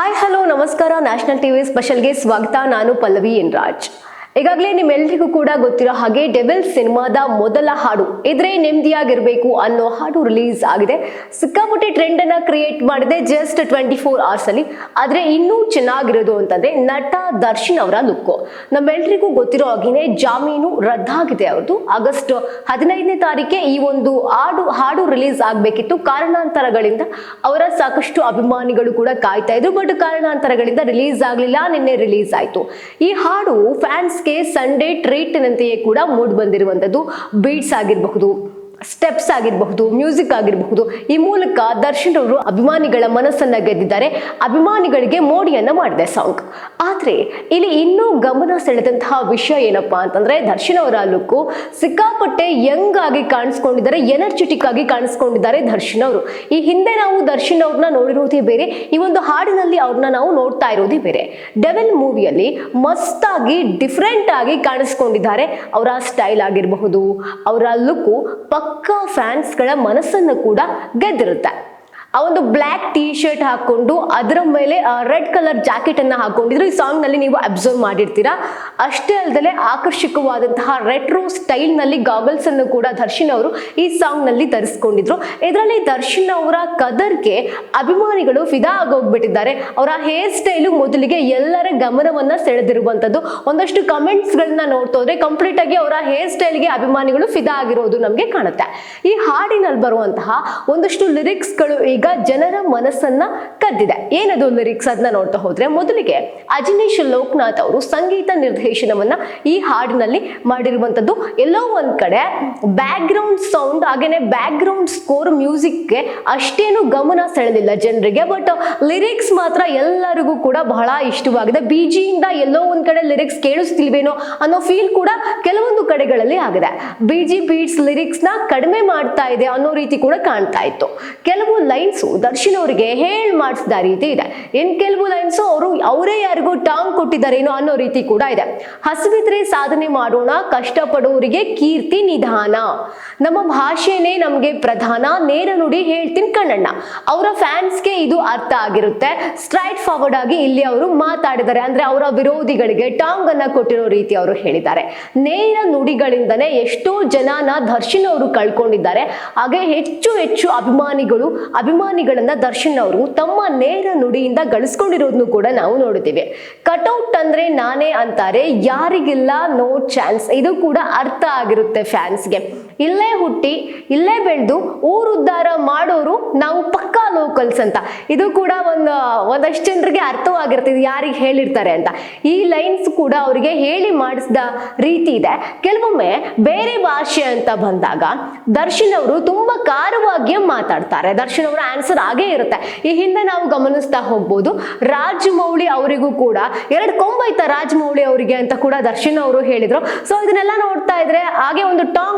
Hi hello ನಮಸ್ಕಾರ. National TV ಸ್ಪೆಷಲ್ಗೆ ಸ್ವಾಗತ. ನಾನು ಪಲ್ಲವಿ ಎನ್ ರಾಜ್. ಈಗಾಗಲೇ ನಿಮ್ಮೆಲ್ಲರಿಗೂ ಕೂಡ ಗೊತ್ತಿರೋ ಹಾಗೆ ಡೆವಿಲ್ ಸಿನಿಮಾದ ಮೊದಲ ಹಾಡು ಇದ್ರೆ ನೆಮ್ಮದಿಯಾಗಿರ್ಬೇಕು ಅನ್ನೋ ಹಾಡು ರಿಲೀಸ್ ಆಗಿದೆ. ಸಿಕ್ಕಾಪಟ್ಟೆ ಟ್ರೆಂಡ್ ಅನ್ನ ಕ್ರಿಯೇಟ್ ಮಾಡಿದೆ ಜಸ್ಟ್ 24 hours ಅಲ್ಲಿ. ಆದ್ರೆ ಇನ್ನೂ ಚೆನ್ನಾಗಿರೋದು ಅಂತಂದ್ರೆ ನಟ ದರ್ಶನ್ ಅವರ ಲುಕ್. ನಮ್ಮೆಲ್ಲರಿಗೂ ಗೊತ್ತಿರೋ ಹಾಗೇನೆ ಜಾಮೀನು ರದ್ದಾಗಿದೆ ಅವ್ರದ್ದು. ಆಗಸ್ಟ್ 15ನೇ ತಾರೀಕೆ ಈ ಒಂದು ಹಾಡು ರಿಲೀಸ್ ಆಗ್ಬೇಕಿತ್ತು. ಕಾರಣಾಂತರಗಳಿಂದ ಅವರ ಸಾಕಷ್ಟು ಅಭಿಮಾನಿಗಳು ಕೂಡ ಕಾಯ್ತಾ ಇದ್ರು. ಬಟ್ ಕಾರಣಾಂತರಗಳಿಂದ ರಿಲೀಸ್ ಆಗ್ಲಿಲ್ಲ. ನಿನ್ನೆ ರಿಲೀಸ್ ಆಯ್ತು. ಈ ಹಾಡು ಫ್ಯಾನ್ಸ್ ಸಂಡೇ ಟ್ರೀಟ್ ನಂತೆಯೇ ಕೂಡ ಮೂಡ್ ಬಂದಿರುವಂತದ್ದು. ಬೀಟ್ಸ್ ಆಗಿರಬಹುದು, ಸ್ಟೆಪ್ಸ್ ಆಗಿರಬಹುದು, ಮ್ಯೂಸಿಕ್ ಆಗಿರಬಹುದು, ಈ ಮೂಲಕ ದರ್ಶನ್ ಅವರು ಅಭಿಮಾನಿಗಳ ಮನಸ್ಸನ್ನ ಗೆದ್ದಿದ್ದಾರೆ. ಅಭಿಮಾನಿಗಳಿಗೆ ಮೋಡಿಯನ್ನ ಮಾಡಿದೆ ಸಾಂಗ್. ಆದ್ರೆ ಇಲ್ಲಿ ಇನ್ನೂ ಗಮನ ಸೆಳೆದಂತಹ ವಿಷಯ ಏನಪ್ಪಾ ಅಂತಂದ್ರೆ ದರ್ಶನ್ ಅವರ ಲುಕ್ ಸಿಕ್ಕಾಪಟ್ಟೆ ಯಂಗ್ ಆಗಿ ಕಾಣಿಸ್ಕೊಂಡಿದ್ದಾರೆ, ಎನರ್ಜೆಟಿಕ್ ಆಗಿ ಕಾಣಿಸ್ಕೊಂಡಿದ್ದಾರೆ ದರ್ಶನ್ ಅವರು. ಈ ಹಿಂದೆ ನಾವು ದರ್ಶನ್ ಅವ್ರನ್ನ ನೋಡಿರೋದೇ ಬೇರೆ, ಈ ಒಂದು ಹಾಡಿನಲ್ಲಿ ಅವ್ರನ್ನ ನಾವು ನೋಡ್ತಾ ಇರೋದೇ ಬೇರೆ. ಡೆವಿಲ್ ಮೂವಿಯಲ್ಲಿ ಮಸ್ತ್ ಆಗಿ ಡಿಫ್ರೆಂಟ್ ಆಗಿ ಕಾಣಿಸ್ಕೊಂಡಿದ್ದಾರೆ. ಅವರ ಸ್ಟೈಲ್ ಆಗಿರಬಹುದು, ಅವರ ಲುಕ್ ಪಕ್ಕಾ ಫ್ಯಾನ್ಸ್ಗಳ ಮನಸ್ಸನ್ನು ಕೂಡ ಗೆದ್ದಿರುತ್ತೆ. ಆ ಒಂದು ಬ್ಲ್ಯಾಕ್ ಟೀ ಶರ್ಟ್ ಹಾಕೊಂಡು ಅದರ ಮೇಲೆ ರೆಡ್ ಕಲರ್ ಜಾಕೆಟ್ ಅನ್ನ ಹಾಕೊಂಡಿದ್ರು. ಈ ಸಾಂಗ್ ನಲ್ಲಿ ನೀವು ಅಬ್ಸರ್ವ್ ಮಾಡಿರ್ತೀರಾ. ಅಷ್ಟೇ ಅಲ್ಲದೆ ಆಕರ್ಷಕವಾದಂತಹ ರೆಟ್ರೋ ಸ್ಟೈಲ್ ನಲ್ಲಿ ಗಾಗಲ್ಸ್ ಅನ್ನು ಕೂಡ ದರ್ಶನ್ ಅವರು ಈ ಸಾಂಗ್ ನಲ್ಲಿ ಧರಿಸ್ಕೊಂಡಿದ್ರು. ಇದರಲ್ಲಿ ದರ್ಶನ್ ಅವರ ಕದರ್ಗೆ ಅಭಿಮಾನಿಗಳು ಫಿದಾ ಆಗೋಗ್ಬಿಟ್ಟಿದ್ದಾರೆ. ಅವರ ಹೇರ್ ಸ್ಟೈಲು ಮೊದಲಿಗೆ ಎಲ್ಲರ ಗಮನವನ್ನ ಸೆಳೆದಿರುವಂತದ್ದು. ಒಂದಷ್ಟು ಕಮೆಂಟ್ಸ್ ಗಳನ್ನ ನೋಡ್ತೋದ್ರೆ ಕಂಪ್ಲೀಟ್ ಆಗಿ ಅವರ ಹೇರ್ ಸ್ಟೈಲ್ಗೆ ಅಭಿಮಾನಿಗಳು ಫಿದಾ ಆಗಿರೋದು ನಮ್ಗೆ ಕಾಣುತ್ತೆ. ಈ ಹಾಡಿನಲ್ಲಿ ಬರುವಂತಹ ಒಂದಷ್ಟು ಲಿರಿಕ್ಸ್ ಗಳು ಈಗ ಜನರ ಮನಸ್ಸನ್ನ ಕದ್ದಿದೆ. ಏನದು ಲಿರಿಕ್ಸ್ ಅದನ್ನ ನೋಡ್ತಾ ಹೋದ್ರೆ ಮೊದಲಿಗೆ ಅಜನೀಶ್ ಲೋಕನಾಥ್ ಅವರು ಸಂಗೀತ ನಿರ್ದೇಶನವನ್ನ ಈ ಹಾಡಿನಲ್ಲಿ ಮಾಡಿರುವಂತದ್ದು. ಎಲ್ಲೋ ಒಂದ್ ಕಡೆ ಬ್ಯಾಕ್ ಗ್ರೌಂಡ್ ಸೌಂಡ್ ಹಾಗೇನೆ ಬ್ಯಾಕ್ ಗ್ರೌಂಡ್ ಸ್ಕೋರ್ ಮ್ಯೂಸಿಕ್ಗೆ ಅಷ್ಟೇನು ಗಮನ ಸೆಳೆದಿಲ್ಲ ಜನರಿಗೆ. ಬಟ್ ಲಿರಿಕ್ಸ್ ಮಾತ್ರ ಎಲ್ಲರಿಗೂ ಕೂಡ ಬಹಳ ಇಷ್ಟವಾಗಿದೆ. ಬಿಜಿಯಿಂದ ಎಲ್ಲೋ ಒಂದ್ ಕಡೆ ಲಿರಿಕ್ಸ್ ಕೇಳಿಸ್ತಿಲ್ವೇನೋ ಅನ್ನೋ ಫೀಲ್ ಕೂಡ ಕೆಲವೊಂದು ಕಡೆಗಳಲ್ಲಿ ಆಗಿದೆ. ಬಿಜಿ ಬೀಟ್ಸ್ ಲಿರಿಕ್ಸ್ ನ ಕಡಿಮೆ ಮಾಡ್ತಾ ಇದೆ ಅನ್ನೋ ರೀತಿ ಕೂಡ ಕಾಣ್ತಾ ಇತ್ತು. ಕೆಲವು ಲೈನ್ಸ್ ದರ್ಶನ್ ಅವರಿಗೆ ಹೇಳ್ ಮಾಡಿಸಿದ ರೀತಿ ಇದೆ. ಇನ್ ಕೆಲವು ಲೈನ್ಸ್ ಅವರೇ ಯಾರಿಗೂ ಟಾಂಗ್ ಕೊಟ್ಟಿದ್ದಾರೇನೋ ಅನ್ನೋ ರೀತಿ ಕೂಡ ಇದೆ. ಹಸಿವಿದ್ರೆ ಸಾಧನೆ ಮಾಡೋಣ, ಕಷ್ಟಪಡೋರಿಗೆ ಕೀರ್ತಿ ನಿಧಾನ, ನಮ್ಮ ಭಾಷೆನೇ ನಮ್ಗೆ ಪ್ರಧಾನ, ನೇರ ನುಡಿ ಹೇಳ್ತೀನಿ ಕಣ್ಣಣ್ಣ. ಅವರ ಫ್ಯಾನ್ಸ್ಗೆ ಇದು ಅರ್ಥ ಆಗಿರುತ್ತೆ. ಸ್ಟ್ರೈಟ್ ಫಾರ್ವರ್ಡ್ ಆಗಿ ಇಲ್ಲಿ ಅವರು ಮಾತಾಡಿದ್ದಾರೆ. ಅಂದ್ರೆ ಅವರ ವಿರೋಧಿಗಳಿಗೆ ಟಾಂಗ್ ಅನ್ನ ಕೊಟ್ಟಿರೋ ರೀತಿ ಅವರು ಹೇಳಿದ್ದಾರೆ. ನೇರ ನುಡಿಗಳಿಂದನೇ ಎಷ್ಟೋ ಜನನ ದರ್ಶನ್ ಅವರು ಕಳ್ಕೊಂಡಿದ್ದಾರೆ. ಹಾಗೆ ಹೆಚ್ಚು ಹೆಚ್ಚು ಅಭಿಮಾನಿಗಳನ್ನ ದರ್ಶನ್ ಅವರು ತಮ್ಮ ನೇರ ನುಡಿಯಿಂದ ಗಳಿಸ್ಕೊಂಡಿರೋದನ್ನು ಕೂಡ ನಾವು ನೋಡುತ್ತೇವೆ. ಕಟ್ಔಟ್ ಅಂದ್ರೆ ನಾನೇ ಅಂತಾರೆ, ಯಾರಿಗಿಲ್ಲ ನೋ ಚಾನ್ಸ್. ಇದು ಕೂಡ ಅರ್ಥ ಆಗಿರುತ್ತೆ ಫ್ಯಾನ್ಸ್ಗೆ. ಇಲ್ಲೇ ಹುಟ್ಟಿ ಇಲ್ಲೇ ಬೆಳೆದು ಊರುದ್ಧಾರ ಮಾಡೋರು ನಾವು ಪಕ್ಕಾ ಲೋಕಲ್ಸ್ ಅಂತ. ಇದು ಕೂಡ ಒಂದಷ್ಟು ಜನರಿಗೆ ಅರ್ಥವಾಗಿರುತ್ತೆ ಇದು ಯಾರಿಗೆ ಹೇಳಿರ್ತಾರೆ ಅಂತ. ಈ ಲೈನ್ಸ್ ಕೂಡ ಅವರಿಗೆ ಹೇಳಿ ಮಾಡಿಸಿದ ರೀತಿ ಇದೆ. ಕೆಲವೊಮ್ಮೆ ಬೇರೆ ಭಾಷೆ ಅಂತ ಬಂದಾಗ ದರ್ಶನ್ ಅವರು ತುಂಬಾ ಖಾರವಾಗಿ ಮಾತಾಡ್ತಾರೆ. ದರ್ಶನ್ ಅವರ ಆನ್ಸರ್ ಹಾಗೇ ಇರುತ್ತೆ. ಈ ಹಿಂದೆ ನಾವು ಗಮನಿಸ್ತಾ ಹೋಗ್ಬೋದು. ರಾಜಮೌಳಿ ಅವರಿಗೂ ಕೂಡ 2 ಕೊಂಬೈತ ರಾಜಮೌಳಿ ಅವರಿಗೆ ಅಂತ ಕೂಡ ದರ್ಶನ್ ಅವರು ಹೇಳಿದ್ರು. ಸೊ ಇದನ್ನೆಲ್ಲ ನೋಡ್ತಾ ಇದ್ರೆ ಹಾಗೆ ಒಂದು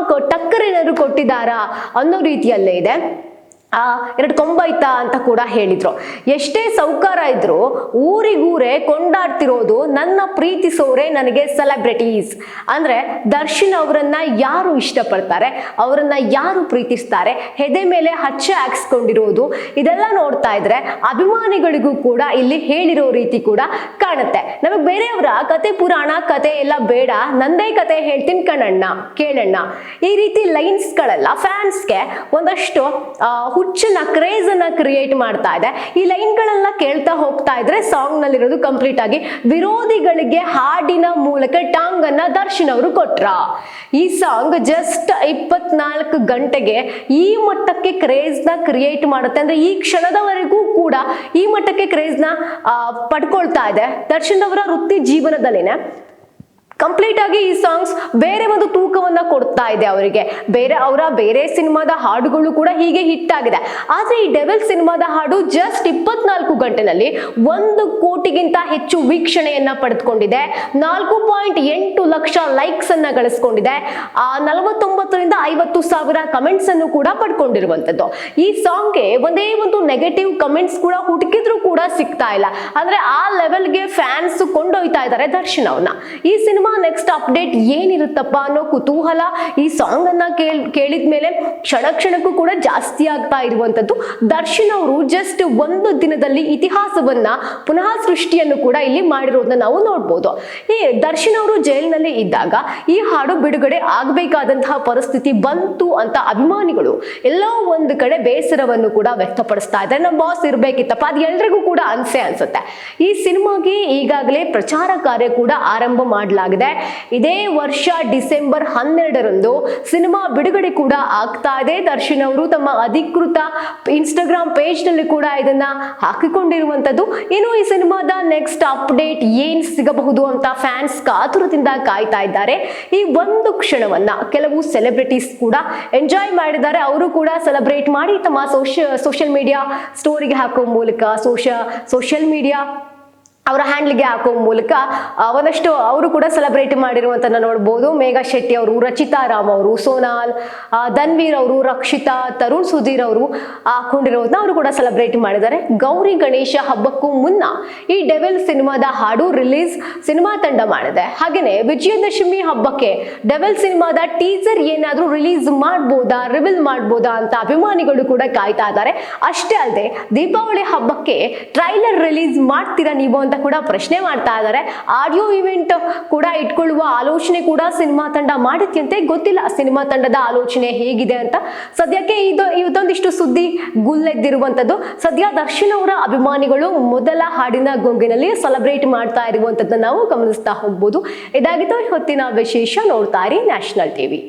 ಟಕ್ಕರ್ ಏನಾದ್ರು ಕೊಟ್ಟಿದ್ದಾರಾ ಅನ್ನೋ ರೀತಿಯಲ್ಲೇ ಇದೆ. 2 ಕೊಂಬೈತ ಅಂತ ಕೂಡ ಹೇಳಿದ್ರು. ಎಷ್ಟೇ ಸೌಕಾರ ಇದ್ರು ಊರಿಗೂರೇ ಕೊಂಡಾಡ್ತಿರೋದು ನನ್ನ ಪ್ರೀತಿಸೋರೆ ನನಗೆ ಸೆಲೆಬ್ರಿಟೀಸ್. ಅಂದ್ರೆ ದರ್ಶನ್ ಅವರನ್ನ ಯಾರು ಇಷ್ಟಪಡ್ತಾರೆ, ಅವರನ್ನ ಯಾರು ಪ್ರೀತಿಸ್ತಾರೆ, ಹೆದೆ ಮೇಲೆ ಹಚ್ಚ ಹಾಕ್ಸ್ಕೊಂಡಿರೋದು ಇದೆಲ್ಲ ನೋಡ್ತಾ ಇದ್ರೆ ಅಭಿಮಾನಿಗಳಿಗೂ ಕೂಡ ಇಲ್ಲಿ ಹೇಳಿರೋ ರೀತಿ ಕೂಡ ಕಾಣುತ್ತೆ. ನಮಗ್ ಬೇರೆಯವರ ಕತೆ ಪುರಾಣ ಕತೆ ಎಲ್ಲ ಬೇಡ, ನಂದೇ ಕತೆ ಹೇಳ್ತೀನಿ ಕಣಣ್ಣ ಕೇಳಣ್ಣ. ಈ ರೀತಿ ಲೈನ್ಸ್ ಗಳೆಲ್ಲ ಫ್ಯಾನ್ಸ್ಗೆ ಒಂದಷ್ಟು ಹುಚ್ಚನ ಕ್ರೇಜ್ ಅನ್ನ ಕ್ರಿಯೇಟ್ ಮಾಡ್ತಾ ಇದೆ. ಈ ಲೈನ್ ಗಳೆಲ್ಲ ಕೇಳ್ತಾ ಹೋಗ್ತಾ ಇದ್ರೆ ಸಾಂಗ್ ನಲ್ಲಿರೋದು ಕಂಪ್ಲೀಟ್ ಆಗಿ ವಿರೋಧಿಗಳಿಗೆ ಹಾಡಿನ ಮೂಲಕ ಟಾಂಗ್ ಅನ್ನ ದರ್ಶನ್ ಅವರು ಕೊಟ್ರ. ಈ ಸಾಂಗ್ ಜಸ್ಟ್ 24 ಗಂಟೆಗೆ ಈ ಮಟ್ಟಕ್ಕೆ ಕ್ರೇಜ್ ನ ಕ್ರಿಯೇಟ್ ಮಾಡುತ್ತೆ. ಅಂದ್ರೆ ಈ ಕ್ಷಣದವರೆಗೂ ಕೂಡ ಈ ಮಟ್ಟಕ್ಕೆ ಕ್ರೇಜ್ ನ ಪಡ್ಕೊಳ್ತಾ ಇದೆ. ದರ್ಶನ್ ಅವರ ವೃತ್ತಿ ಜೀವನದಲ್ಲಿನೇ ಕಂಪ್ಲೀಟ್ ಆಗಿ ಈ ಸಾಂಗ್ಸ್ ಬೇರೆ ಒಂದು ತೂಕವನ್ನ ಕೊಡ್ತಾ ಇದೆ ಅವರಿಗೆ. ಬೇರೆ ಸಿನಿಮಾದ ಹಾಡುಗಳು ಕೂಡ ಹೀಗೆ ಹಿಟ್ ಆಗಿದೆ. ಆದ್ರೆ ಈ ಡೆವಿಲ್ ಸಿನಿಮಾದ ಹಾಡು ಜಸ್ಟ್ 24 ಗಂಟೆನಲ್ಲಿ 1 ಕೋಟಿಗಿಂತ ಹೆಚ್ಚು ವೀಕ್ಷಣೆಯನ್ನ ಪಡೆದುಕೊಂಡಿದೆ. 4.8 ಲಕ್ಷ ಲೈಕ್ಸ್ ಅನ್ನ ಗಳಿಸ್ಕೊಂಡಿದೆ. 49ರಿಂದ 50,000 ಕಮೆಂಟ್ಸ್ ಅನ್ನು ಕೂಡ ಪಡ್ಕೊಂಡಿರುವಂತದ್ದು. ಈ ಸಾಂಗ್ಗೆ ಒಂದೇ ಒಂದು ನೆಗೆಟಿವ್ ಕಮೆಂಟ್ಸ್ ಕೂಡ ಹುಡುಕಿದ್ರು ಕೂಡ ಸಿಗ್ತಾ ಇಲ್ಲ. ಅಂದ್ರೆ ಆ ಲೆವೆಲ್ಗೆ ಫ್ಯಾನ್ಸ್ ಕೊಂಡೊಯ್ತಾ ಇದ್ದಾರೆ ದರ್ಶನ್ ಅವ್ರನ್ನ. ಈ ಸಿನಿಮಾ ಸಿನಿಮಾ ನೆಕ್ಸ್ಟ್ ಅಪ್ಡೇಟ್ ಏನಿರುತ್ತಪ್ಪ ಅನ್ನೋ ಕುತೂಹಲ ಈ ಸಾಂಗ್ ಅನ್ನ ಕೇಳಿದ ಮೇಲೆ ಕ್ಷಣ ಕ್ಷಣಕ್ಕೂ ಕೂಡ ಜಾಸ್ತಿ ಆಗ್ತಾ ಇರುವಂತದ್ದು. ದರ್ಶನ್ ಅವರು ಜಸ್ಟ್ ಒಂದು ದಿನದಲ್ಲಿ ಇತಿಹಾಸವನ್ನ ಪುನಃ ಸೃಷ್ಟಿಯನ್ನು ಕೂಡ ಇಲ್ಲಿ ಮಾಡಿರೋದನ್ನ ನಾವು ನೋಡ್ಬೋದು. ಈ ದರ್ಶನ್ ಅವರು ಜೈಲಿನಲ್ಲಿ ಇದ್ದಾಗ ಈ ಹಾಡು ಬಿಡುಗಡೆ ಆಗಬೇಕಾದಂತಹ ಪರಿಸ್ಥಿತಿ ಬಂತು ಅಂತ ಅಭಿಮಾನಿಗಳು ಎಲ್ಲೋ ಒಂದು ಕಡೆ ಬೇಸರವನ್ನು ಕೂಡ ವ್ಯಕ್ತಪಡಿಸ್ತಾ ಇದ್ದಾರೆ. ನಮ್ಮ ಬಾಸ್ ಇರ್ಬೇಕಿತ್ತಪ್ಪ, ಅದು ಎಲ್ರಿಗೂ ಕೂಡ ಅನ್ಸುತ್ತೆ. ಈ ಸಿನಿಮಾಗೆ ಈಗಾಗಲೇ ಪ್ರಚಾರ ಕಾರ್ಯ ಕೂಡ ಆರಂಭ ಮಾಡಲಾಗಿದೆ. ಇದೇ ವರ್ಷ ಡಿಸೆಂಬರ್ 12ರಂದು ಸಿನಿಮಾ ಬಿಡುಗಡೆ ಕೂಡ ಆಗ್ತಾ ಇದೆ. ದರ್ಶನ್ ಅವರು ತಮ್ಮ ಅಧಿಕೃತ ಇನ್ಸ್ಟಾಗ್ರಾಮ್ ಪೇಜ್ ನಲ್ಲಿ ಕೂಡ ಇದನ್ನ ಹಾಕಿಕೊಂಡಿರುವಂತದ್ದು. ಇನ್ನು ಈ ಸಿನಿಮಾದ ನೆಕ್ಸ್ಟ್ ಅಪ್ಡೇಟ್ ಏನ್ ಸಿಗಬಹುದು ಅಂತ ಫ್ಯಾನ್ಸ್ ಕಾತುರದಿಂದ ಕಾಯ್ತಾ ಇದ್ದಾರೆ. ಈ ಒಂದು ಕ್ಷಣವನ್ನ ಕೆಲವು ಸೆಲೆಬ್ರಿಟೀಸ್ ಕೂಡ ಎಂಜಾಯ್ ಮಾಡಿದ್ದಾರೆ. ಅವರು ಕೂಡ ಸೆಲೆಬ್ರೇಟ್ ಮಾಡಿ ತಮ್ಮ ಸೋಷಿಯಲ್ ಮೀಡಿಯಾ ಸ್ಟೋರಿಗೆ ಹಾಕೋ ಮೂಲಕ ಸೋಷಿಯಲ್ ಮೀಡಿಯಾ ಅವರ ಹ್ಯಾಂಡ್ಲಿಗೆ ಹಾಕೋ ಮೂಲಕ ಒಂದಷ್ಟು ಅವರು ಕೂಡ ಸೆಲೆಬ್ರೇಟ್ ಮಾಡಿರುವಂತನ್ನ ನೋಡಬಹುದು. ಮೇಘಾ ಶೆಟ್ಟಿ ಅವರು, ರಚಿತಾ ರಾಮ್ ಅವರು, ಸೋನಾಲ್, ಧನ್ವೀರ್ ಅವರು, ರಕ್ಷಿತಾ, ತರುಣ್ ಸುಧೀರ್ ಅವರು ಹಾಕೊಂಡಿರೋದನ್ನ ಅವರು ಕೂಡ ಸೆಲೆಬ್ರೇಟ್ ಮಾಡಿದ್ದಾರೆ. ಗೌರಿ ಗಣೇಶ ಹಬ್ಬಕ್ಕೂ ಮುನ್ನ ಈ ಡೆವಿಲ್ ಸಿನಿಮಾದ ಹಾಡು ರಿಲೀಸ್ ಸಿನಿಮಾ ತಂಡ ಮಾಡಿದೆ. ಹಾಗೇನೆ ವಿಜಯದಶಮಿ ಹಬ್ಬಕ್ಕೆ ಡೆವಿಲ್ ಸಿನಿಮಾದ ಟೀಸರ್ ಏನಾದ್ರೂ ರಿಲೀಸ್ ರಿವೀಲ್ ಮಾಡ್ಬೋದಾ ಅಂತ ಅಭಿಮಾನಿಗಳು ಕೂಡ ಕಾಯ್ತಾ ಇದ್ದಾರೆ. ಅಷ್ಟೇ ಅಲ್ಲದೆ ದೀಪಾವಳಿ ಹಬ್ಬಕ್ಕೆ ಟ್ರೈಲರ್ ರಿಲೀಸ್ ಮಾಡ್ತೀರಾ ನೀವು ಅಂತ ಕೂಡ ಪ್ರಶ್ನೆ ಮಾಡ್ತಾ ಇದ್ದಾರೆ. ಆಡಿಯೋ ಇವೆಂಟ್ ಕೂಡ ಇಟ್ಕೊಳ್ಳುವ ಆಲೋಚನೆ ಕೂಡ ಸಿನಿಮಾ ತಂಡ ಮಾಡಿದ್ಯಂತೆ. ಗೊತ್ತಿಲ್ಲ ಸಿನಿಮಾ ತಂಡದ ಆಲೋಚನೆ ಹೇಗಿದೆ ಅಂತ. ಸದ್ಯಕ್ಕೆ ಇದೊಂದಿಷ್ಟು ಸುದ್ದಿ ಗುಲ್ಲೆದ್ದಿರುವಂತದ್ದು. ಸದ್ಯ ದರ್ಶನ್ ಅವರ ಅಭಿಮಾನಿಗಳು ಮೊದಲ ಹಾಡಿನ ಗೊಂಗಿನಲ್ಲಿ ಸೆಲೆಬ್ರೇಟ್ ಮಾಡ್ತಾ ಇರುವಂತದ್ದನ್ನ ನಾವು ಗಮನಿಸ್ತಾ ಹೋಗ್ಬೋದು. ಇದಾಗಿತ್ತು ಹೊತ್ತಿನ ವಿಶೇಷ. ನೋಡ್ತಾ ಇರಿ ನ್ಯಾಷನಲ್ ಟಿವಿ.